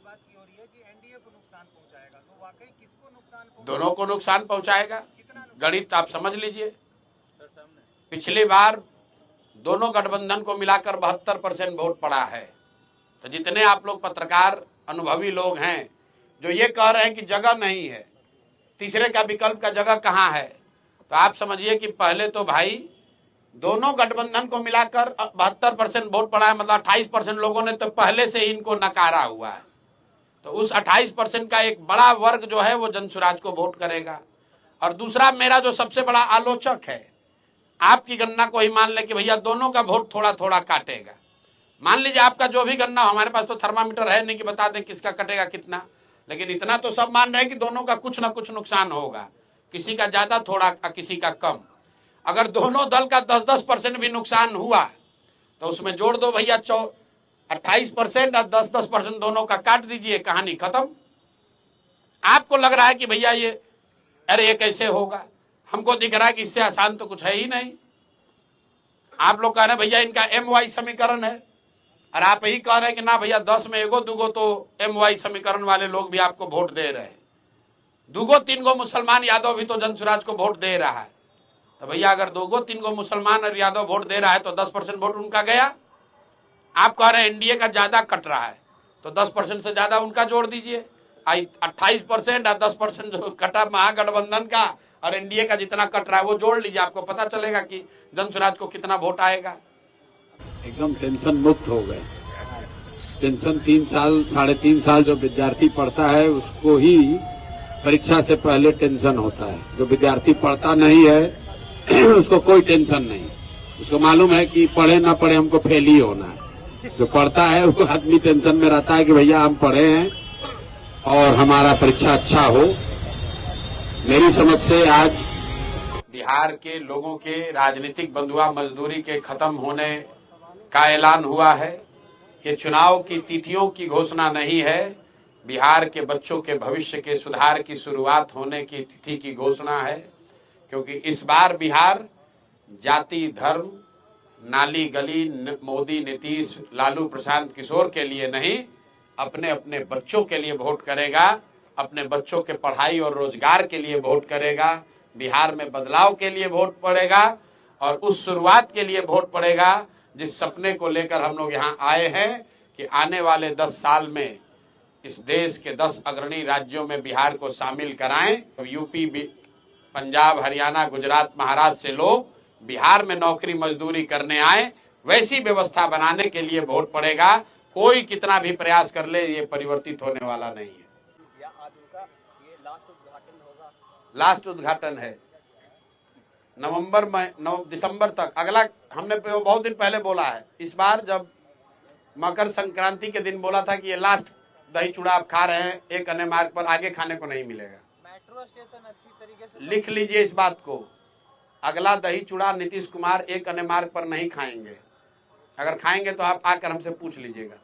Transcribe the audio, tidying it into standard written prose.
बात की हो रही है कि एनडीए को नुकसान पहुंचाएगा, तो वाकई किसको नुकसान पहुंचाएगा? दोनों को नुकसान पहुंचाएगा। कितना नुकसान? गणित आप समझ लीजिए। पिछली बार दोनों गठबंधन को मिलाकर 72% वोट पड़ा है। तो जितने आप लोग पत्रकार अनुभवी लोग हैं जो ये कह रहे हैं कि जगह नहीं है, तीसरे का विकल्प का जगह कहां है, तो आप समझिए कि पहले तो भाई दोनों गठबंधन को मिलाकर 72% वोट पड़ा है, मतलब 28% लोगों ने तो पहले से ही इनको नकारा हुआ है। तो उस 28% का एक बड़ा वर्ग जो है वो जनसुराज को वोट करेगा। और दूसरा, मेरा जो सबसे बड़ा आलोचक है, आपकी गणना को ही मान ले कि भैया दोनों का वोट थोड़ा थोड़ा काटेगा। मान लीजिए आपका जो भी गणना, हमारे पास तो थर्मामीटर है नहीं कि बता दें किसका कटेगा कितना, लेकिन इतना तो सब मान रहे हैं कि दोनों का कुछ ना कुछ नुकसान होगा, किसी का ज्यादा थोड़ा किसी का कम। अगर दोनों दल का 10-10% भी नुकसान हुआ तो उसमें जोड़ दो भैया 28% और 10-10% दोनों का काट दीजिए, कहानी खत्म। आपको लग रहा है कि भैया ये अरे ये कैसे होगा, हमको दिख रहा है कि इससे आसान तो कुछ है ही नहीं। आप लोग कह रहे हैं भैया इनका MY समीकरण है, और आप यही कह रहे हैं कि ना भैया 10 में एगो दूगो तो MY समीकरण वाले लोग भी आपको वोट दे रहे हैं, दूगो तीन गो मुसलमान यादव भी तो जनसुराज को वोट दे रहा है। तो भैया अगर दूगो तीन गो मुसलमान और यादव वोट दे रहा है तो 10% वोट उनका गया। आप कह रहे हैं एनडीए का ज्यादा कट रहा है, तो 10% से ज्यादा उनका जोड़ दीजिए। 28% और 10% जो कटा महागठबंधन का और एनडीए का जितना कट रहा है वो जोड़ लीजिए, आपको पता चलेगा कि जनसुराज को कितना वोट आएगा। एकदम टेंशन मुक्त हो गए। टेंशन 3 साल 3.5 साल जो विद्यार्थी पढ़ता है उसको ही परीक्षा से पहले टेंशन होता है। जो विद्यार्थी पढ़ता नहीं है उसको कोई टेंशन नहीं, उसको मालूम है कि पढ़े ना पढ़े हमको फेल ही होना है। जो पढ़ता है वो आदमी टेंशन में रहता है कि भैया हम पढ़े हैं और हमारा परीक्षा अच्छा हो। मेरी समझ से आज बिहार के लोगों के राजनीतिक बंधुआ मजदूरी के खत्म होने का ऐलान हुआ है। ये चुनाव की तिथियों की घोषणा नहीं है, बिहार के बच्चों के भविष्य के सुधार की शुरुआत होने की तिथि की घोषणा है। क्योंकि इस बार बिहार जाति धर्म नाली गली मोदी नीतीश लालू प्रशांत किशोर के लिए नहीं, अपने अपने बच्चों के लिए वोट करेगा, अपने बच्चों के पढ़ाई और रोजगार के लिए वोट करेगा, बिहार में बदलाव के लिए वोट पड़ेगा और उस शुरुआत के लिए वोट पड़ेगा जिस सपने को लेकर हम लोग यहाँ आए हैं कि आने वाले 10 साल में इस देश के 10 अग्रणी राज्यों में बिहार को शामिल कराएं। तो यूपी पंजाब हरियाणा गुजरात महाराष्ट्र से लोग बिहार में नौकरी मजदूरी करने आए, वैसी व्यवस्था बनाने के लिए वोट पड़ेगा। कोई कितना भी प्रयास कर ले ये परिवर्तित होने वाला नहीं है। या आज उनका ये लास्ट उद्घाटन होगा? लास्ट उद्घाटन है नवंबर में, दिसंबर तक। अगला हमने बहुत दिन पहले बोला है, इस बार जब मकर संक्रांति के दिन बोला था कि ये लास्ट दही चूड़ा आप खा रहे हैं एक अन्य मार्ग पर, आगे खाने को नहीं मिलेगा। मेट्रो स्टेशन अच्छी तरीके से लिख लीजिए इस बात को, अगला दही चूड़ा नीतीश कुमार एक अन्य मार्ग पर नहीं खाएंगे। अगर खाएंगे तो आप आकर हमसे पूछ लीजिएगा।